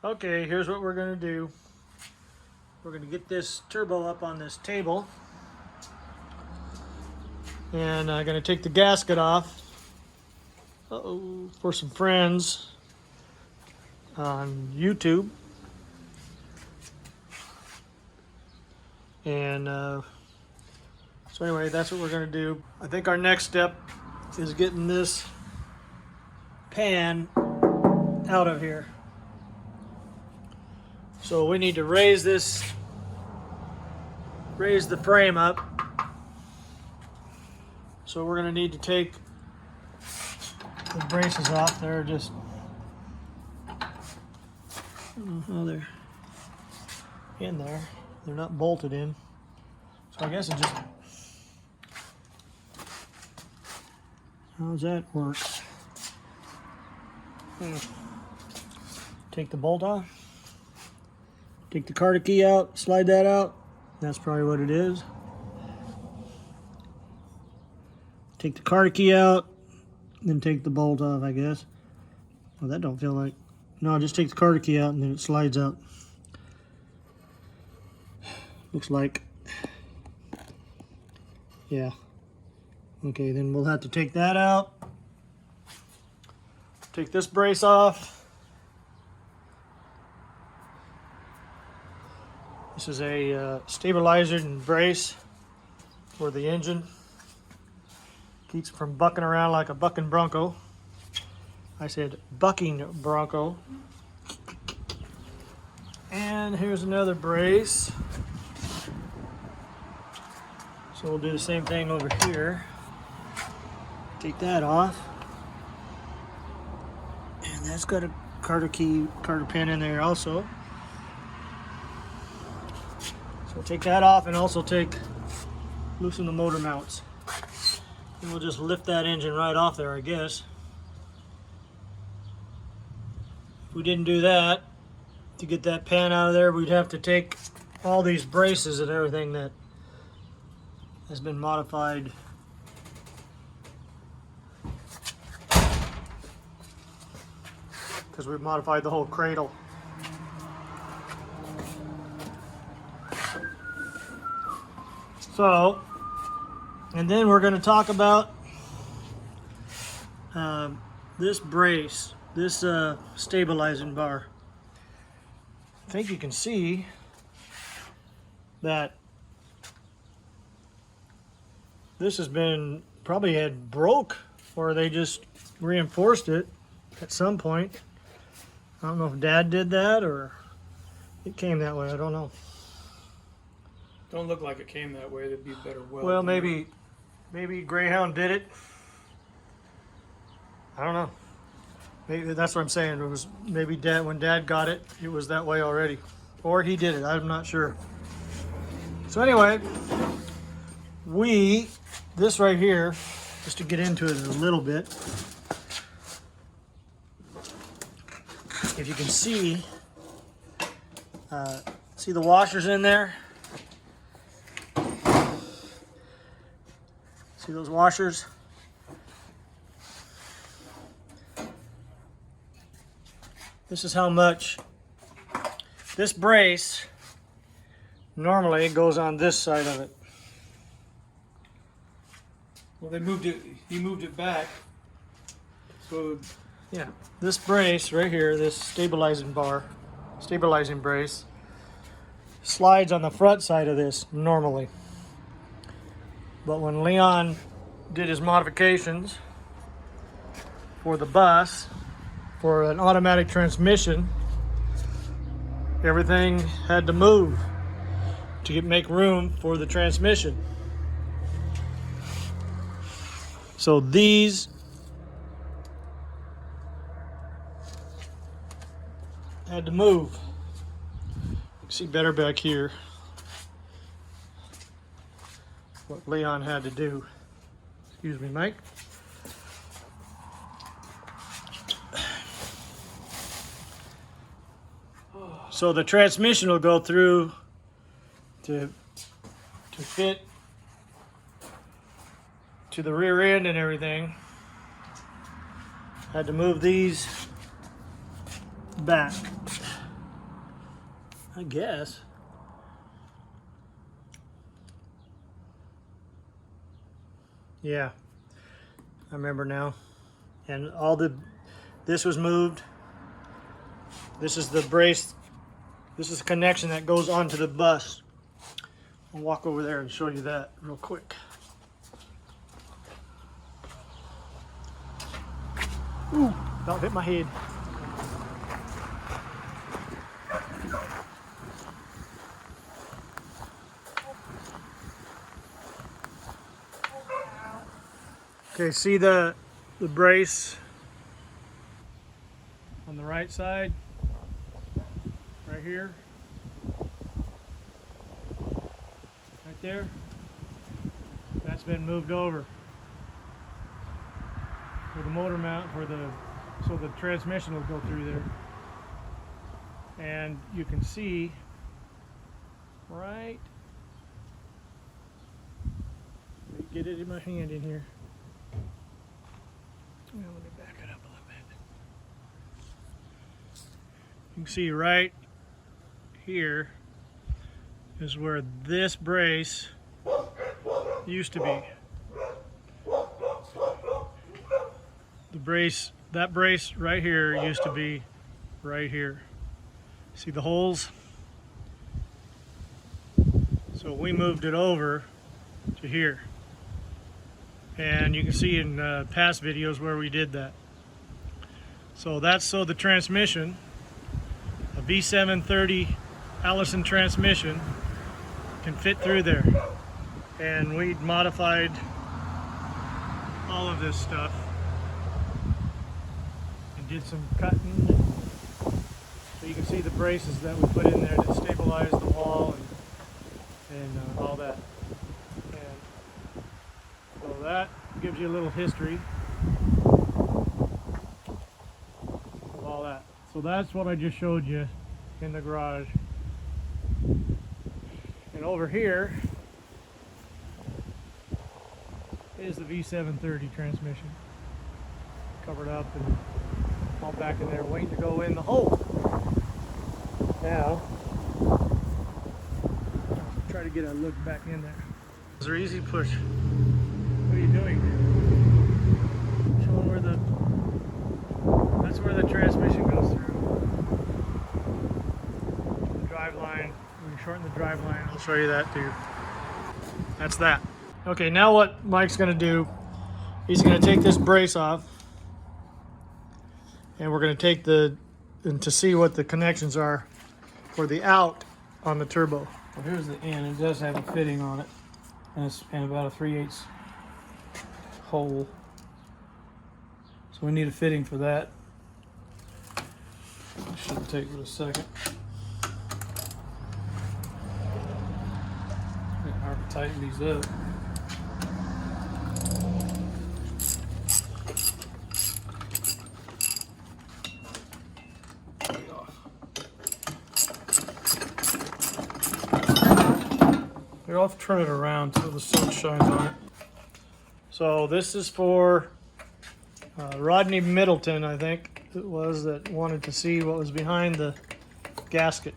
Okay, here's what we're going to do. We're going to get this turbo up on this table. And I'm going to take the gasket off. Uh-oh, for some friends on YouTube. And so anyway, that's what we're going to do. I think our next step is getting this pan out of here. So we need to raise the frame up. So we're going to need to take the braces off. They're just, oh, they're in there. They're not bolted in. So I guess it just, how's that work? Take the bolt off. Take the Carter key out, slide that out. That's probably what it is. Take the Carter key out, then take the bolt off, I guess. Well, that don't feel like... No, just take the Carter key out and then it slides out. Looks like... Yeah. Okay, then we'll have to take that out. Take this brace off. This is a stabilizer and brace for the engine. Keeps it from bucking around like a bucking bronco. I said bucking bronco. And here's another brace. So we'll do the same thing over here. Take that off. And that's got a Carter pin in there also. So take that off and also loosen the motor mounts. And we'll just lift that engine right off there, I guess. If we didn't do that, to get that pan out of there, we'd have to take all these braces and everything that has been modified. Because we've modified the whole cradle. So, and then we're going to talk about this brace, this stabilizing bar. I think you can see that this has been probably had broke, or they just reinforced it at some point. I don't know if Dad did that or it came that way. I don't know. Don't look like it came that way. That'd be better. Well, maybe Greyhound did it. I don't know. Maybe that's what I'm saying. It was maybe Dad, when Dad got it, it was that way already, or he did it. I'm not sure. So anyway, this right here, just to get into it a little bit. If you can see the washers in there. See those washers? This is how much this brace normally goes on this side of it. Well, they moved it. He moved it back. So yeah, this brace right here, this stabilizing brace, slides on the front side of this normally. But when Leon did his modifications for the bus, for an automatic transmission, everything had to move to make room for the transmission. So these had to move. You can see better back here what Leon had to do. Excuse me, Mike. So the transmission will go through to fit to the rear end and everything. Had to move these back. I guess. Yeah, I remember now. And this was moved. This is the brace. This is a connection that goes onto the bus. I'll walk over there and show you that real quick. Ooh, about hit my head. Okay, see the brace on the right side, right here, right there. That's been moved over for the motor mount, so the transmission will go through there. And you can see right, get it in my hand in here. Now let me back it up a little bit. You can see right here is where this brace used to be. That brace right here used to be right here. See the holes? So we moved it over to here. And you can see in past videos where we did that. So that's so the transmission, a V730 Allison transmission, can fit through there. And we modified all of this stuff and did some cutting. So you can see the braces that we put in there that stabilize the wall and all that. So that gives you a little history of all that. So that's what I just showed you in the garage. And over here is the V730 transmission. Covered up and all back in there waiting to go in the hole. Now, I'll try to get a look back in there. Those are easy push. What are you doing? Showing that's where the transmission goes through. The drive line. When you shorten the drive line, I'll show you that too. That's that. Okay, now what Mike's gonna do, he's gonna take this brace off and we're gonna take to see what the connections are for the out on the turbo. Well, here's the in. It does have a fitting on it, and about a 3/8 hole. So we need a fitting for that. Shouldn't take but a second. It's hard to tighten these up. Here, I'll turn it around so the sun shines on it. So this is for Rodney Middleton, I think it was, that wanted to see what was behind the gasket.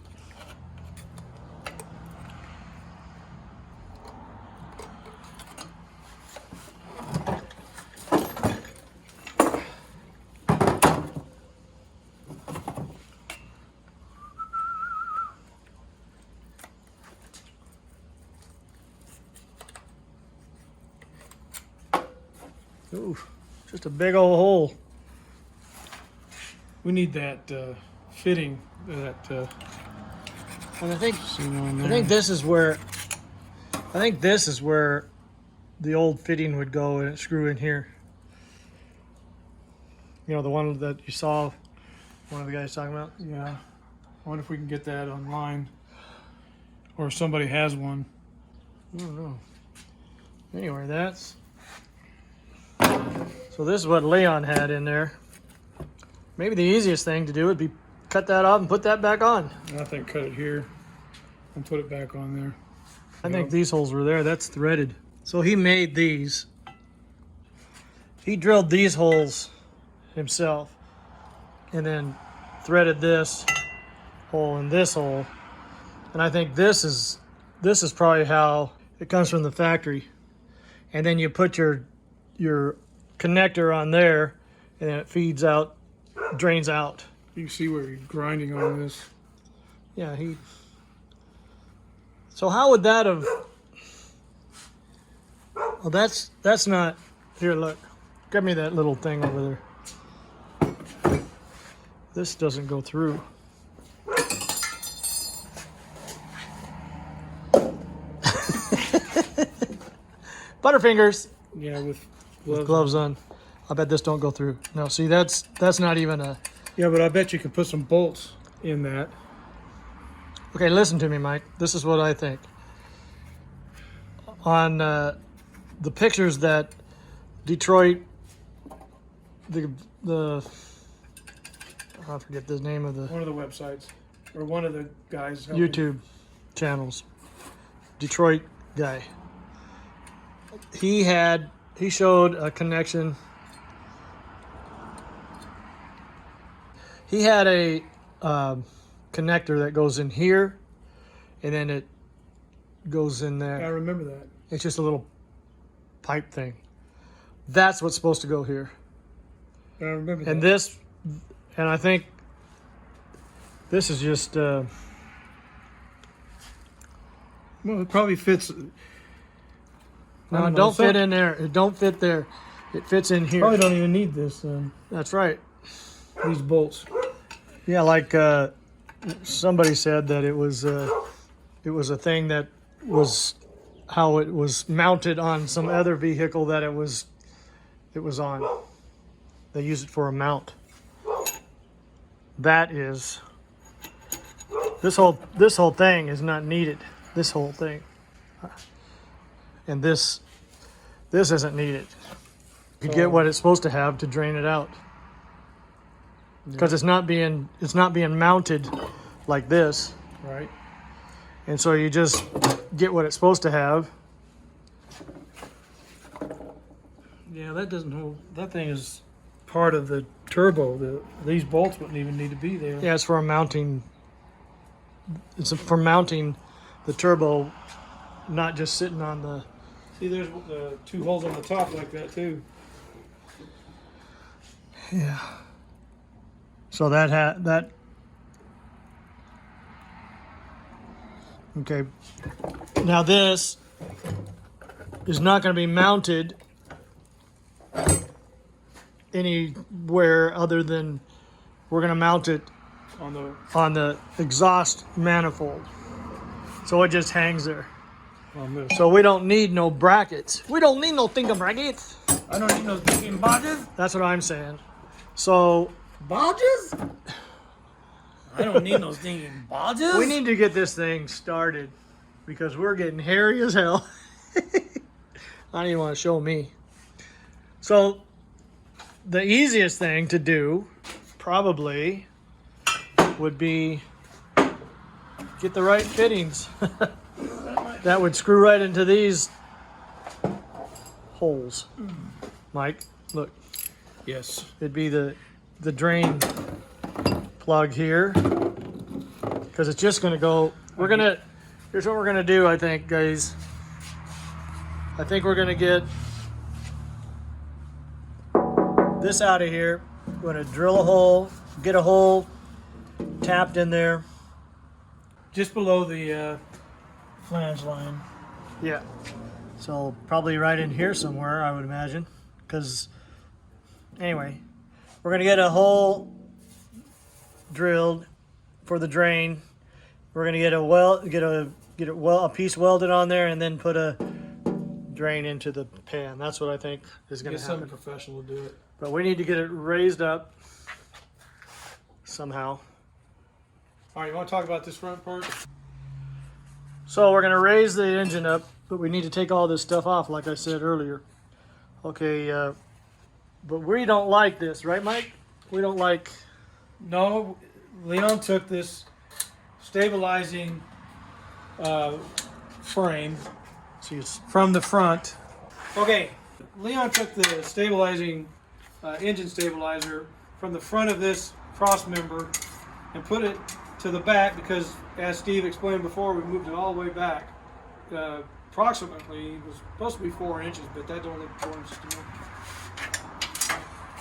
Ooh, just a big old hole. We need that fitting. And I think this is where the old fitting would go and screw in here. You know, the one that you saw one of the guys talking about? Yeah. I wonder if we can get that online, or if somebody has one. I don't know. Anyway, so this is what Leon had in there. Maybe the easiest thing to do would be cut that off and put that back on. I think cut it here and put it back on there. I think these holes were there. That's threaded. So he made these. He drilled these holes himself and then threaded this hole and this hole And I think this is probably how it comes from the factory. And then you put your connector on there, and then it feeds out, drains out. You can see where you're grinding on this. Yeah, So how would that have? Well, that's not. Here, look. Give me that little thing over there. This doesn't go through. Butterfingers. Yeah, with Gloves on. I bet this don't go through. No, see, that's not even a. Yeah, but I bet you could put some bolts in that. Okay, listen to me, Mike. This is what I think. On the pictures that Detroit, I forget the name of the One of the websites, or one of the guys. YouTube channels, Detroit guy. He showed a connection. He had a connector that goes in here, and then it goes in there. I remember that. It's just a little pipe thing. That's what's supposed to go here. I remember And that. this, and I think this is just. Well, it probably fits. No, it don't fit in there. It don't fit there. It fits in here. Probably don't even need this. That's right. These bolts. Yeah, like somebody said that it was a thing that was how it was mounted on some other vehicle that it was on. They use it for a mount. That is this whole thing is not needed. This whole thing. And this isn't needed. You get what it's supposed to have to drain it out. Because it's not being mounted like this, Right. and so you just get what it's supposed to have. Yeah, that doesn't hold. That thing is part of the turbo. These bolts wouldn't even need to be there. Yeah, it's for mounting. It's for mounting the turbo, not just sitting on the. See, there's the two holes on the top like that too. Yeah. So that. Okay. Now this is not going to be mounted anywhere other than we're going to mount it on the exhaust manifold. So it just hangs there. On this. So we don't need no brackets. We don't need no thinking brackets. I don't need no thinking bodges. That's what I'm saying. So Bodges? I don't need no thinking bodges. we need to get this thing started because we're getting hairy as hell. I don't even want to show me. So the easiest thing to do probably would be get the right fittings. That would screw right into these holes. Mike, look. Yes. It'd be the drain plug here, because it's just going to go. Here's what we're going to do, I think, guys. I think we're going to get this out of here. We're going to drill a hole, get a hole tapped in there. Just below the flange line. Yeah. So probably right in here somewhere, I would imagine. Because anyway, we're gonna get a hole drilled for the drain. We're gonna get a piece welded on there, and then put a drain into the pan. That's what I think is gonna Get happen. some professional to do it. But we need to get it raised up somehow. All right, you want to talk about this front part? So we're gonna raise the engine up, but we need to take all this stuff off, like I said earlier. Okay, but we don't like this, right, Mike? We don't like. No, Leon took this stabilizing frame See, it's from the front. Okay, Leon took the stabilizing engine stabilizer from the front of this cross member and put it to the back because, as Steve explained before, we moved it all the way back. Approximately, it was supposed to be 4 inches, but that don't look 4 inches to me.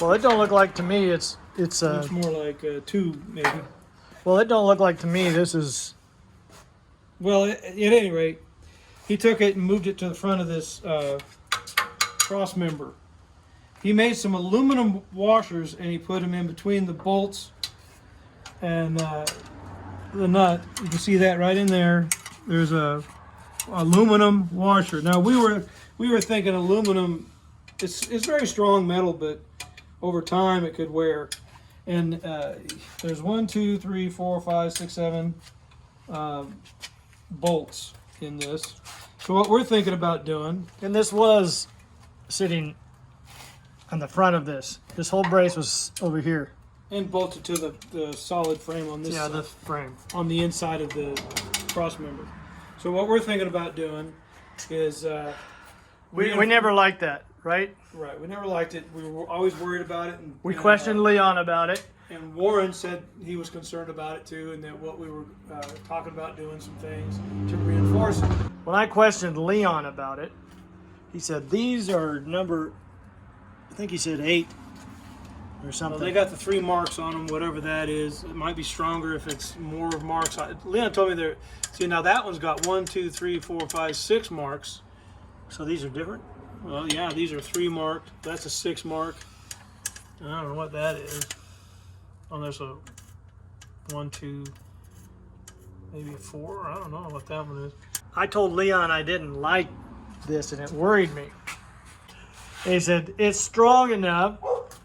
Well, it don't look like to me. It's Looks more like 2, maybe. well, it don't look like to me. This is Well, at any rate, he took it and moved it to the front of this cross member. He made some aluminum washers and he put them in between the bolts and the nut. You can see that right in there. There's a aluminum washer. Now we were thinking aluminum. It's very strong metal, but over time it could wear. And there's 1, 2, 3, 4, 5, 6, 7 bolts in this. So what we're thinking about doing, and this was sitting on the front of this. This whole brace was over here. and bolted to the solid frame on this Yeah, side, the frame. on the inside of the cross member. So what we're thinking about doing is We never liked that, right? right. We never liked it. We were always worried about it. We questioned Leon about it. And Warren said he was concerned about it too, and that what we were talking about doing some things to reinforce it. When I questioned Leon about it, he said these are number, I think he said 8 or Well, something. they got the 3 marks on them, whatever that is. It might be stronger if it's more marks. Leon told me there. See, now that one's got 1, 2, 3, 4, 5, 6 marks. So these are different? Well, yeah, these are 3 marked. That's a 6 mark. I don't know what that is. Oh, there's a 1, 2, maybe a 4. I don't know what that one is. I told Leon I didn't like this and it worried me. He said, it's strong enough.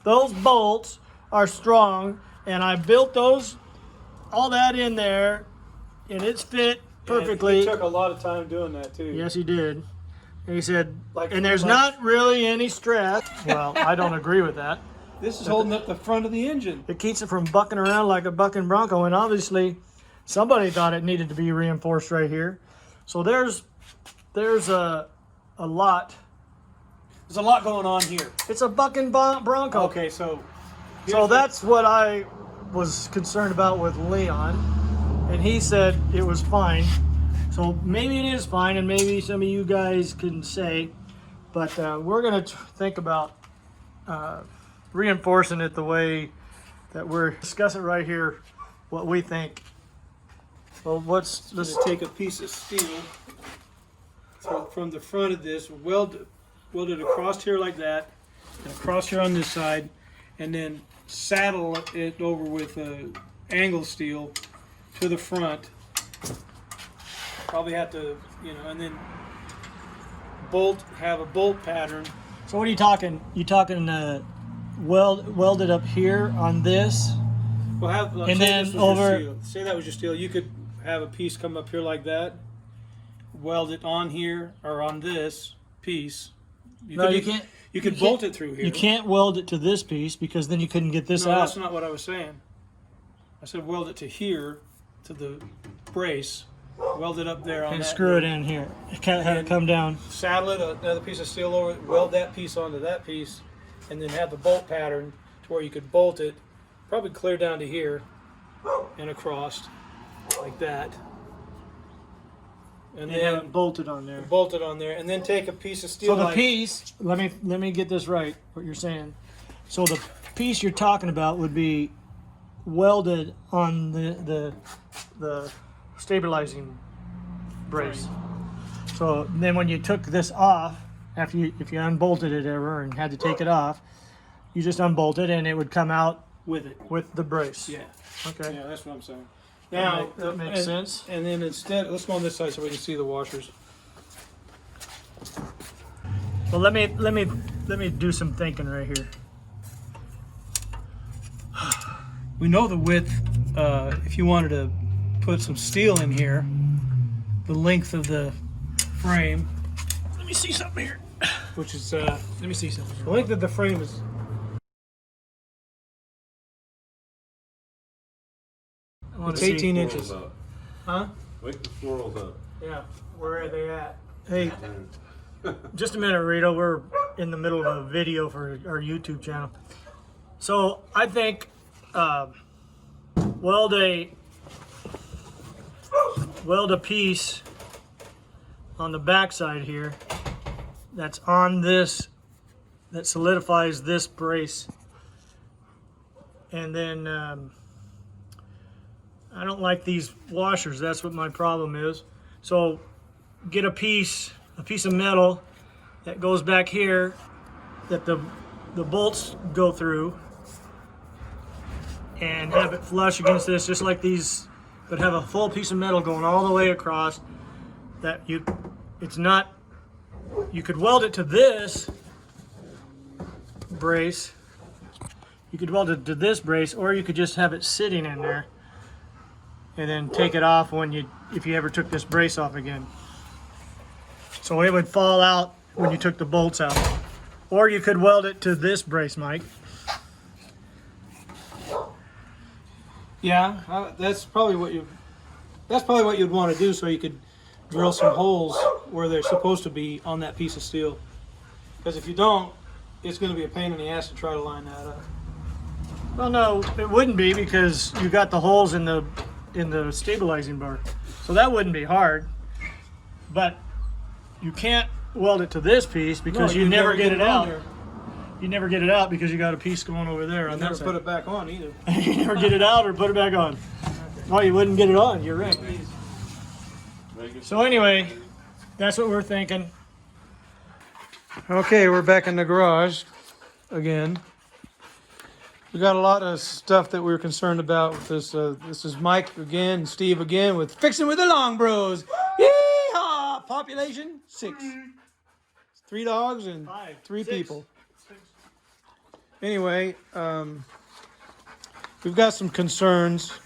Those bolts are strong, and I built those, all that in there, and it's fit perfectly. He took a lot of time doing that too. Yes, he did. And he said, Like- and there's like- not really any stress. Well, I don't agree with that. This is holding up the front of the engine. It keeps it from bucking around like a bucking bronco, and obviously somebody thought it needed to be reinforced right here. So there's a lot. There's a lot going on here. It's a bucking bronco. Okay, so So that's what I was concerned about with Leon, and he said it was fine. So maybe it is fine, and maybe some of you guys can say, but we're going to think about reinforcing it the way that we're discussing right here, what we think. Well, let's take a piece of steel from the front of this, weld it across here like that, and across here on this side, and then saddle it over with angle steel to the front. Probably have to, and then have a bolt pattern. So what are you talking? You talking weld it up here on this? Well, And then over. Say that was your steel. You could have a piece come up here like that, weld it on here or on this piece. No, you can't. You could bolt it through here. You can't weld it to this piece because then you couldn't get this No, out. that's not what I was saying. I said weld it to here, to the brace, weld it up there on And that. screw it in here. Have it come down. Saddle it, another piece of steel over it, weld that piece onto that piece, and then have the bolt pattern to where you could bolt it, probably clear down to here and across, like that. And And have then it bolted on there. bolt it on there, and then take a piece of steel. So the like, piece, let me get this right, what you're saying. So the piece you're talking about would be welded on the stabilizing brace. So then when you took this off, if you unbolted it ever and had to take it off, you just unbolt it and it would come out with it. with the brace. Yeah. Okay. Yeah, that's what I'm saying. Now That makes sense. And then instead, let's go on this side so we can see the washers. Well, let me do some thinking right here. We know the width. If you wanted to put some steel in here, the length of the frame, Let me see something here. which is Let me see something. the length of the frame is. I want It's to see. 18 inches. Up. Huh? Wake the squirrels up. Yeah. Where are they at? Hey, just a minute, Rito. We're in the middle of a video for our YouTube channel. So I think weld a weld a piece on the back side here that's on this, that solidifies this brace. And then I don't like these washers. That's what my problem is. So get a piece of metal that goes back here that the bolts go through, and have it flush against this, just like these, but have a full piece of metal going all the way across. That it's not, you could weld it to this brace. You could weld it to this brace, or you could just have it sitting in there and then take it off if you ever took this brace off again. So it would fall out when you took the bolts out. Or you could weld it to this brace, Mike. Yeah, that's probably what you'd want to do, so you could drill some holes where they're supposed to be on that piece of steel. Because if you don't, it's going to be a pain in the ass to try to line that up. Well, no, it wouldn't be, because you got the holes in the stabilizing bar, so that wouldn't be hard. But you can't weld it to this piece because you never get it out. You never get it out because you got a piece going over there on that Never side. put it back on either. You never get it out or put it back on. No, you wouldn't get it on. You're right. So anyway, that's what we're thinking. Okay, we're back in the garage again. We got a lot of stuff that we were concerned about with this. This is Mike again, and Steve again with Fixing with the Long Bros. Yeehaw! Population 6. 3 dogs and 3 people. Anyway, we've got some concerns.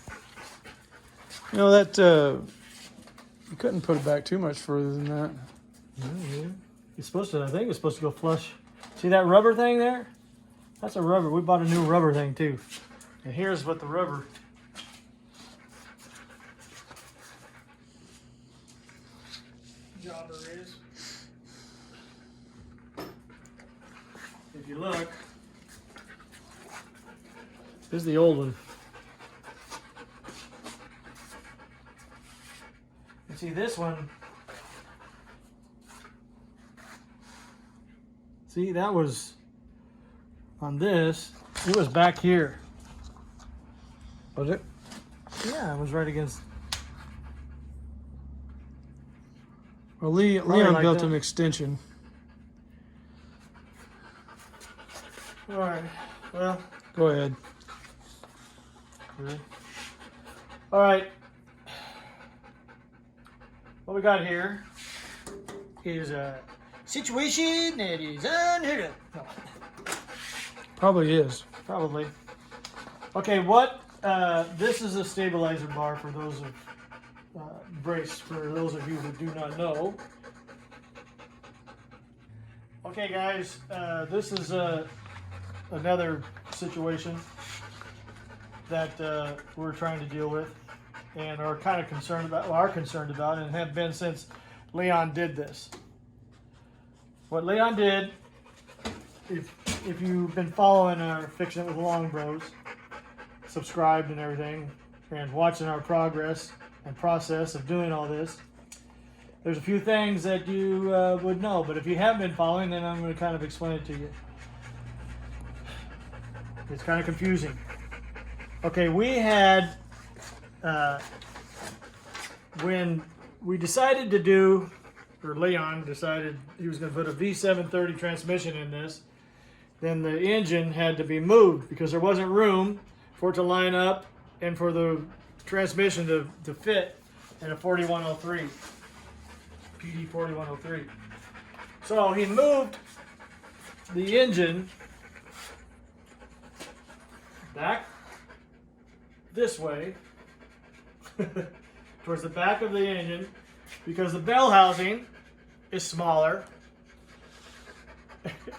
You know that you couldn't put it back too much further than that. It's supposed to. I think it's supposed to go flush. See that rubber thing there? That's a rubber. We bought a new rubber thing too. And here's what the rubber. Jobber is. If you look, this is the old one. You see this one. See, that was on this. It was back here. Was it? Yeah, it was right against. Well, Leon like built an extension. All right. Well. Go ahead. Really? All right. What we got here is a situation that is unheard of. No. Probably is. Probably. Okay, this is a stabilizer bar for those of brace for those of you who do not know. Okay, guys, this is another situation that we're trying to deal with and are kind of concerned about, and have been since Leon did this. What Leon did, if you've been following our Fixing It with the Long Bros, subscribed and everything, and watching our progress and process of doing all this, there's a few things that you would know, but if you haven't been following, then I'm going to kind of explain it to you. It's kind of confusing. Okay, we had, when we decided to do, or Leon decided he was going to put a V730 transmission in this, then the engine had to be moved because there wasn't room for it to line up and for the transmission to fit in a 4103, PD 4103. So he moved the engine back this way towards the back of the engine because the bell housing is smaller.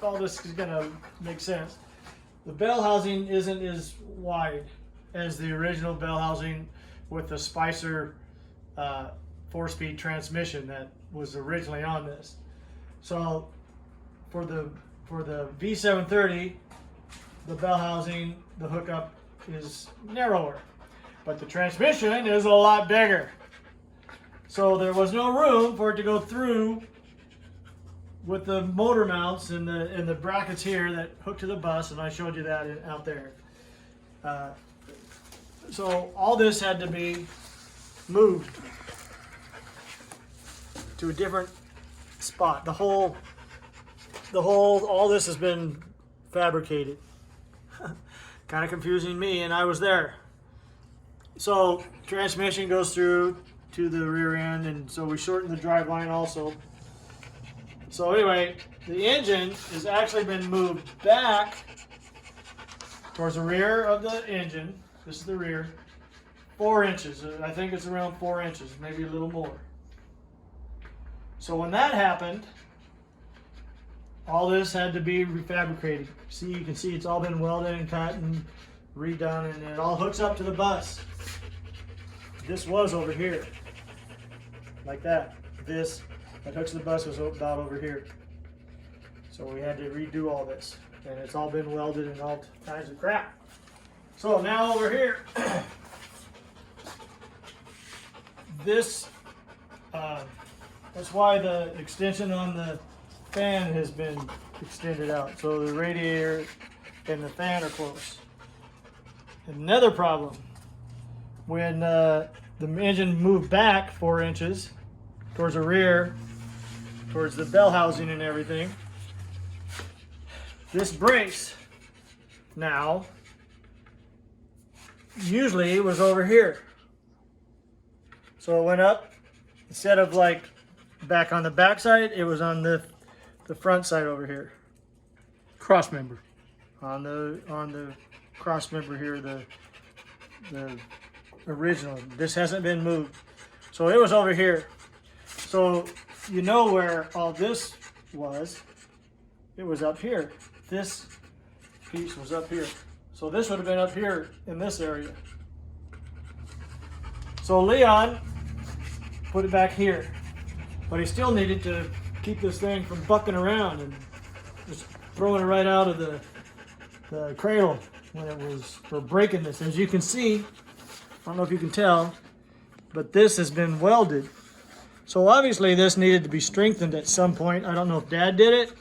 All this is going to make sense. The bell housing isn't as wide as the original bell housing with the Spicer 4-speed transmission that was originally on this. So for the V730, the bell housing, the hookup is narrower, but the transmission is a lot bigger. So there was no room for it to go through with the motor mounts and the brackets here that hook to the bus, and I showed you that out there. So all this had to be moved to a different spot. All this has been fabricated. Kind of confusing me, and I was there. So transmission goes through to the rear end, and so we shortened the drive line also. So anyway, the engine has actually been moved back towards the rear of the engine. This is the rear. 4 inches. I think it's around 4 inches, maybe a little more. So when that happened, all this had to be refabricated. See, you can see it's all been welded and cut and redone, and it all hooks up to the bus. This was over here, like that. This that hooks to the bus was about over here. So we had to redo all this, and it's all been welded and all kinds of crap. So now over here, that's why the extension on the fan has been extended out. So the radiator and the fan are close. Another problem, when the engine moved back 4 inches towards the rear, towards the bell housing and everything, this brace now usually was over here. So it went up, instead of like back on the back side, it was on the front side over here. Cross member. On the cross member here, the original. This hasn't been moved. So it was over here. So you know where all this was. It was up here. This piece was up here. So this would have been up here in this area. So Leon put it back here. But he still needed to keep this thing from bucking around and just throwing it right out of the cradle when it was for breaking this. As you can see, I don't know if you can tell, but this has been welded. So obviously this needed to be strengthened at some point. I don't know if Dad did it.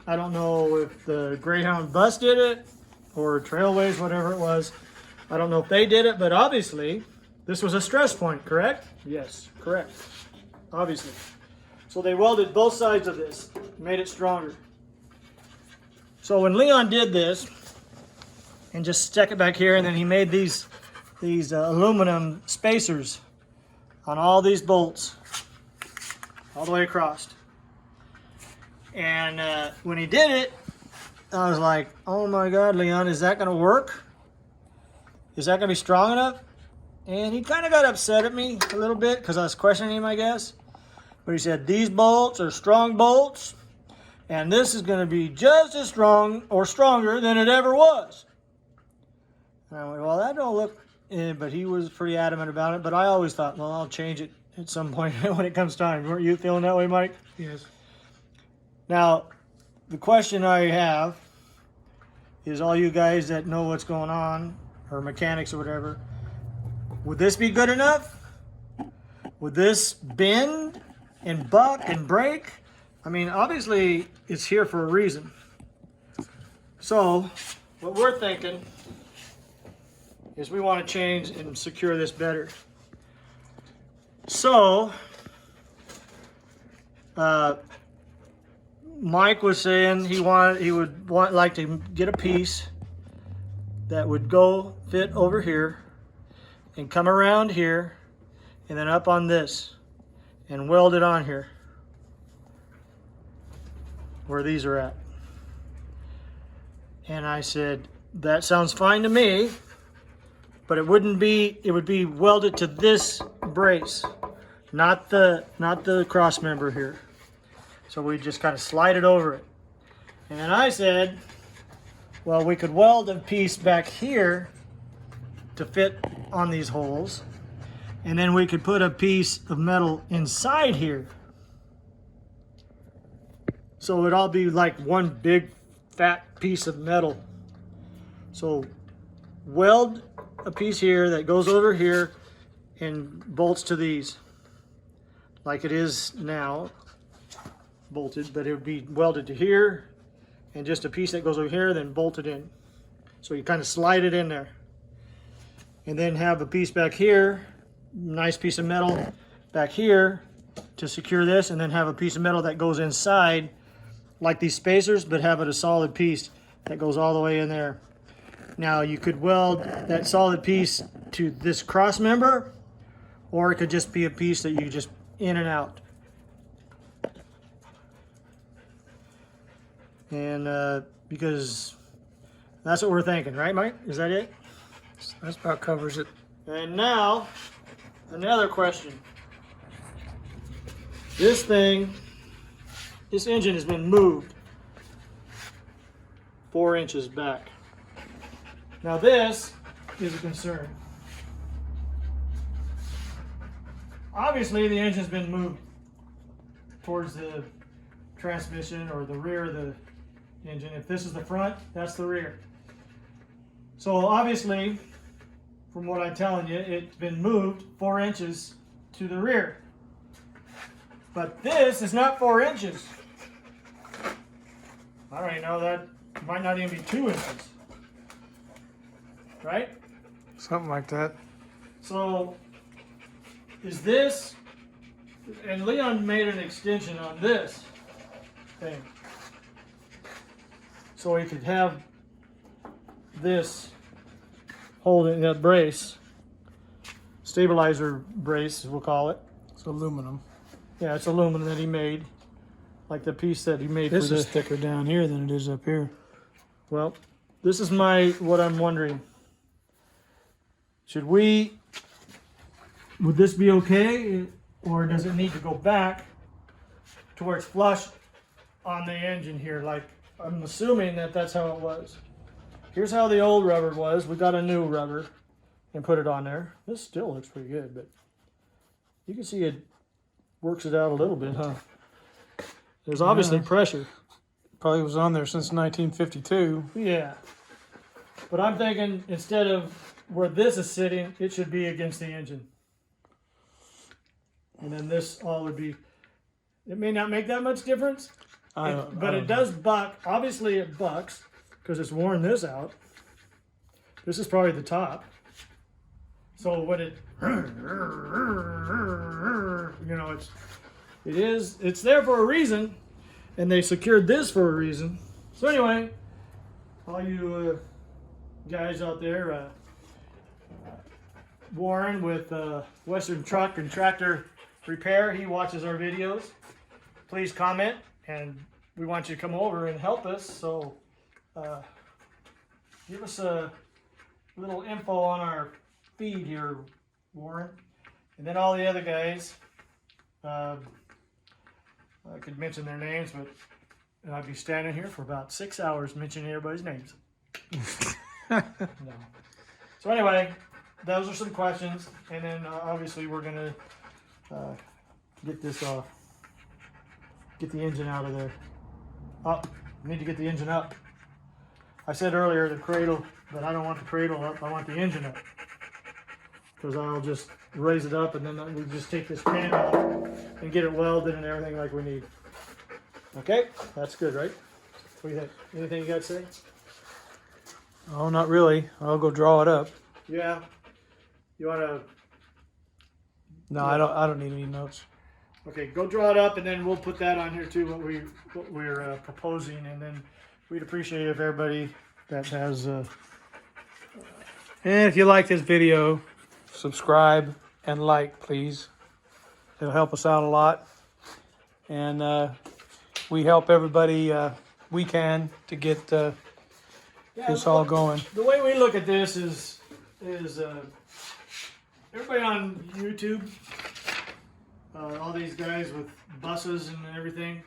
I don't know if the Greyhound bus did it or Trailways, whatever it was. I don't know if they did it, but obviously this was a stress point, correct? Yes, correct. Obviously. So they welded both sides of this, made it stronger. So when Leon did this, and just stuck it back here, and then he made these aluminum spacers on all these bolts, all the way across. And when he did it, I was like, oh my God, Leon, is that gonna work? Is that gonna be strong enough? And he kind of got upset at me a little bit because I was questioning him, I guess. But he said, these bolts are strong bolts, and this is going to be just as strong or stronger than it ever was. And I went, well, that don't look, but he was pretty adamant about it. But I always thought, well, I'll change it at some point when it comes time. Weren't you feeling that way, Mike? Yes. Now, the question I have is, all you guys that know what's going on, or mechanics or whatever, would this be good enough? Would this bend and buck and break? I mean, obviously it's here for a reason. So what we're thinking is we want to change and secure this better. So Mike was saying he would like to get a piece that would go fit over here and come around here and then up on this and weld it on here where these are at. And I said, that sounds fine to me, but it would be welded to this brace, not the cross member here. So we just kind of slide it over it. And then I said, well, we could weld a piece back here to fit on these holes, and then we could put a piece of metal inside here. So it'd all be like one big fat piece of metal. So weld a piece here that goes over here and bolts to these. like it is now, bolted, but it would be welded to here, and just a piece that goes over here, then bolted in. So you kind of slide it in there. And then have a piece back here, nice piece of metal back here to secure this, and then have a piece of metal that goes inside like these spacers, but have it a solid piece that goes all the way in there. Now you could weld that solid piece to this cross member, or it could just be a piece that you just in and out. And because that's what we're thinking, right, Mike? Is that it? That's about covers it. And now, another question. This thing, this engine has been moved 4 inches back. Now this is a concern. Obviously the engine's been moved towards the transmission or the rear of the engine. If this is the front, that's the rear. So obviously, from what I'm telling you, it's been moved 4 inches to the rear. But this is not 4 inches. I already know that might not even be 2 inches. Right? Something like that. So, is this, and Leon made an extension on this thing. So he could have this holding that brace, stabilizer brace, we'll call it. It's aluminum. Yeah, it's aluminum that he made, like the piece that he made This for is the. thicker down here than it is up here. Well, this is what I'm wondering. Would this be okay, or does it need to go back to where it's flush on the engine here? Like, I'm assuming that that's how it was. Here's how the old rubber was. We got a new rubber and put it on there. This still looks pretty good, but you can see it works it out a little bit, huh? There's obviously pressure. Probably was on there since 1952. Yeah. But I'm thinking instead of where this is sitting, it should be against the engine. And then this all would be, it may not make that much difference, but it does buck. Obviously it bucks because it's worn this out. This is probably the top. So when it, you know, it's there for a reason, and they secured this for a reason. So anyway, all you guys out there, Warren with Western Truck and Tractor Repair, he watches our videos. Please comment, and we want you to come over and help us. So give us a little info on our feed here, Warren. And then all the other guys, I could mention their names, but I'd be standing here for about 6 hours mentioning everybody's names. No. So anyway, those are some questions, and then obviously we're gonna get this off, get the engine out of there. Up, we need to get the engine up. I said earlier the cradle, but I don't want the cradle up. I want the engine up, because I'll just raise it up, and then we just take this pan out and get it welded and everything like we need. Okay, that's good, right? What do you think? Anything you got to say? Oh, not really. I'll go draw it up. Yeah. You want to? No, I don't need any notes. Okay, go draw it up, and then we'll put that on here too. What we're proposing, and then we'd appreciate if everybody that has. And if you like this video, subscribe and like, please. It'll help us out a lot. And we help everybody we can to get this all going. The way we look at this is everybody on YouTube, all these guys with buses and everything,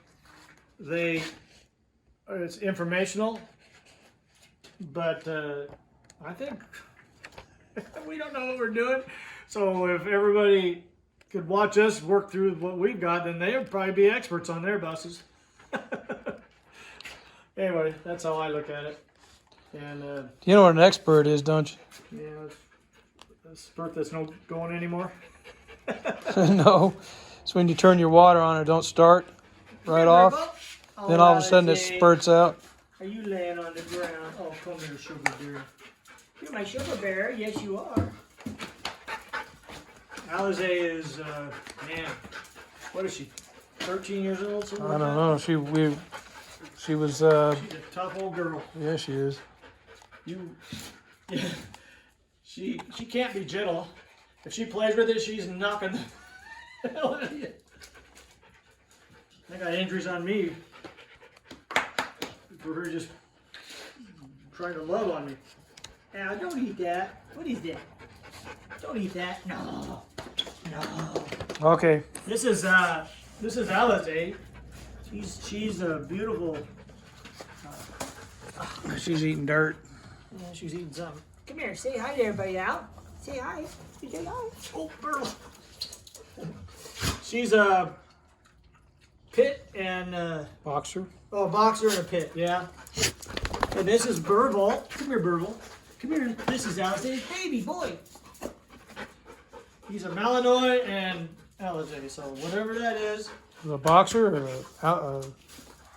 it's informational, but I think we don't know what we're doing. So if everybody could watch us work through what we've got, then they would probably be experts on their buses. Anyway, that's how I look at it. And you know what an expert is, don't you? yeah, it's a spurt that's no going anymore. No, So when you turn your water on, it don't start right off. Then all of a sudden it spurts out. Are you laying on the ground? Oh, come here, sugar bear. You're my sugar bear. Yes, you are. Alize is, man, what is she? 13 years old? I don't know. She was. She's a tough old girl. Yeah, she is. She can't be gentle. If she plays with it, she's knocking the hell out of you. I got injuries on me for her just trying to love on me. Now, don't eat that. What is that? Don't eat that. No. No. Okay. This is Alize. She's a beautiful. She's eating dirt. Yeah, she's eating something. Come here, say hi to everybody out. Say hi. Say hi. Oh, Burl. She's a pit and Boxer. oh, boxer and a pit. Yeah. And this is Burble. Come here, Burble. Come here. This is Alize's baby boy. He's a Malinois and Alize. So whatever that is. A boxer or a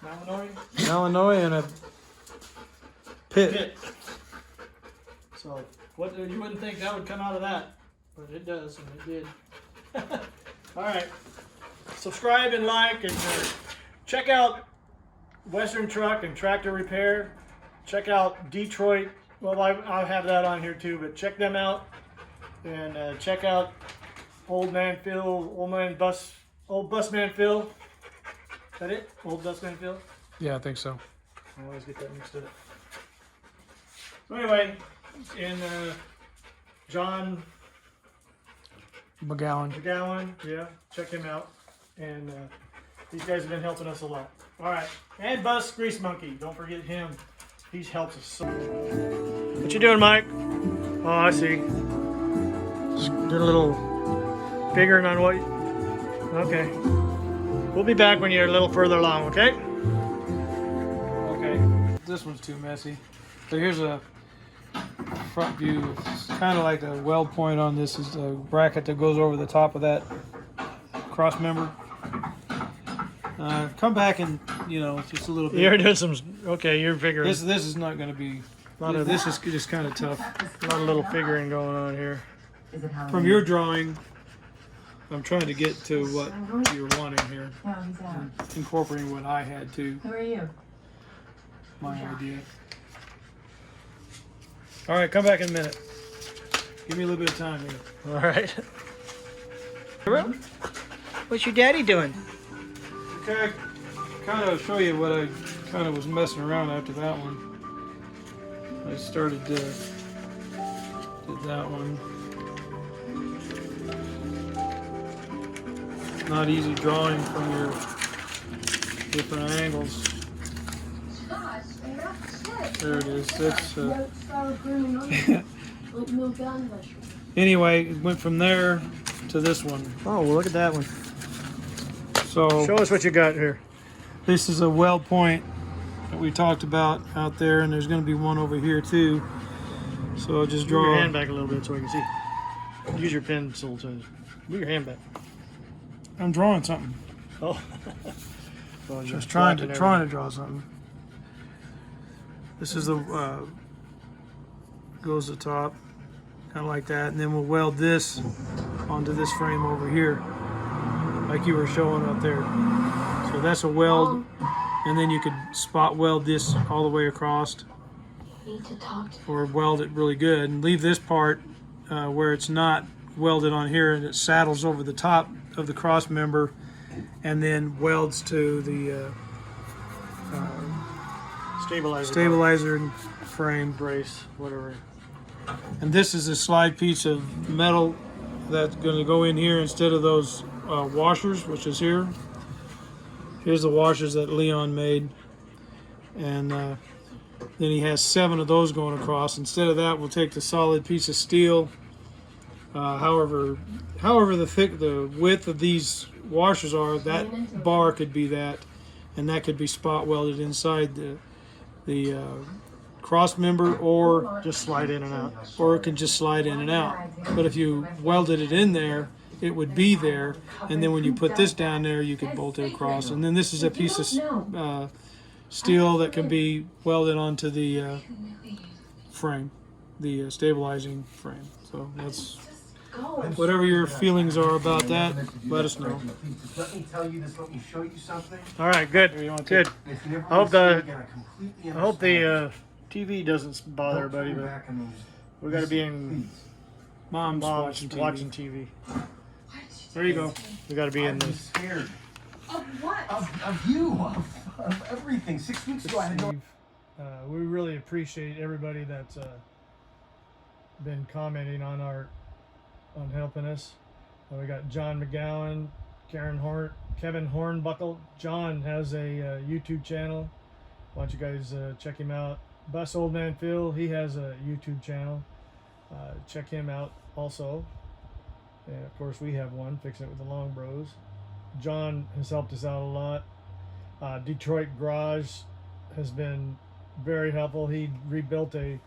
Malinois. Malinois and a pit. Pit. So what you wouldn't think that would come out of that, but it does, and it did. All right, subscribe and like, and check out Western Truck and Tractor Repair. Check out Detroit. Well, I'll have that on here too, but check them out, and check out Old Busman Phil. Is that it? Old Busman Phil? Yeah, I think so. I always get that mixed up. So anyway, and John McGowan. yeah, check him out. And these guys have been helping us a lot. All right, and Bus Grease Monkey, don't forget him. He helps us so much. What you doing, Mike? Oh, I see. Just doing a little figuring on what. Okay. We'll be back when you're a little further along, okay? Okay. This one's too messy. So here's a front view. It's kind of like the weld point on this is the bracket that goes over the top of that cross member. Come back and, just a little bit. You're doing some. Okay, you're figuring. This is not going to be. This is just kind of tough. A lot of little figuring going on here. From your drawing, I'm trying to get to what you're wanting here. Incorporating what I had to. Who are you? My idea. All right, come back in a minute. Give me a little bit of time here. All right. What's your daddy doing? Okay, kind of show you what I kind of was messing around after that one. I started did that one. Not easy drawing from your different angles. There it is. That's anyway, it went from there to this one. Oh, well, look at that one. So Show us what you got here. this is a weld point that we talked about out there, and there's going to be one over here too. So I'll just Move draw. your hand back a little bit so I can see. Use your pencil to move your hand back. I'm drawing something. Oh. Well, you're Just trying to blocking draw something. This is the goes to the top, kind of like that, and then we'll weld this onto this frame over here, like you were showing up there. So that's a weld, and then you could spot weld this all the way across, or weld it really good, and leave this part where it's not welded on here, and it saddles over the top of the cross member, and then welds to the stabilizer frame. brace, whatever. And this is a slide piece of metal that's going to go in here instead of those washers, which is here. Here's the washers that Leon made, and then he has 7 of those going across. Instead of that, we'll take the solid piece of steel. However the width of these washers are, that bar could be that, and that could be spot welded inside the cross member, or Just slide in and out. it can just slide in and out. But if you welded it in there, it would be there, and then when you put this down there, you could bolt it across. And then this is a piece of steel that can be welded onto the frame, the stabilizing frame. So that's whatever your feelings are about that. Let us know. Let me tell you this. Let me show you something. All right, good, good. I hope the TV doesn't bother everybody, but we got to be in Mom's watching watching TV. There you go. We got to be in I'm this. scared Of what? of you, of everything. 6 weeks ago, I had no. We really appreciate everybody that's been commenting on helping us. We got John McGowan, Kevin Hornbuckle. John has a YouTube channel. Why don't you guys check him out? Bus Old Man Phil, he has a YouTube channel. Check him out also. And of course we have one, Fixing It with the Long Bros. John has helped us out a lot. Detroit Garage has been very helpful. He rebuilt a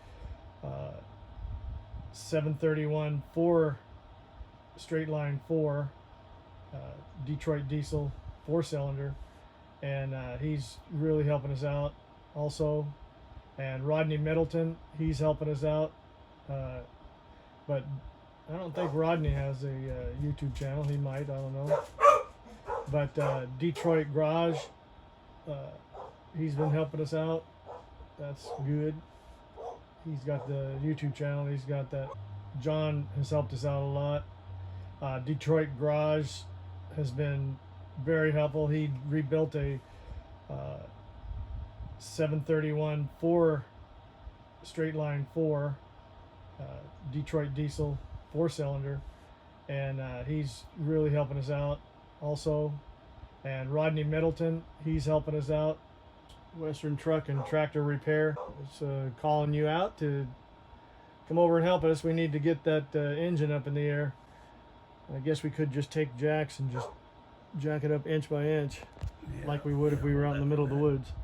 731 straight line 4 Detroit diesel 4-cylinder, and he's really helping us out also. And Rodney Middleton, he's helping us out, but I don't think Rodney has a YouTube channel. He might, I don't know. But Detroit Garage, he's been helping us out. That's good. He's got the YouTube channel. He's got that. John has helped us out a lot. Detroit Garage has been very helpful. He rebuilt a 731 straight line 4 Detroit diesel 4-cylinder, and he's really helping us out also. And Rodney Middleton, he's helping us out. Western Truck and Tractor Repair is calling you out to come over and help us. We need to get that engine up in the air. I guess we could just take jacks and just jack it up inch by inch, like we would if we were out in the middle of the woods.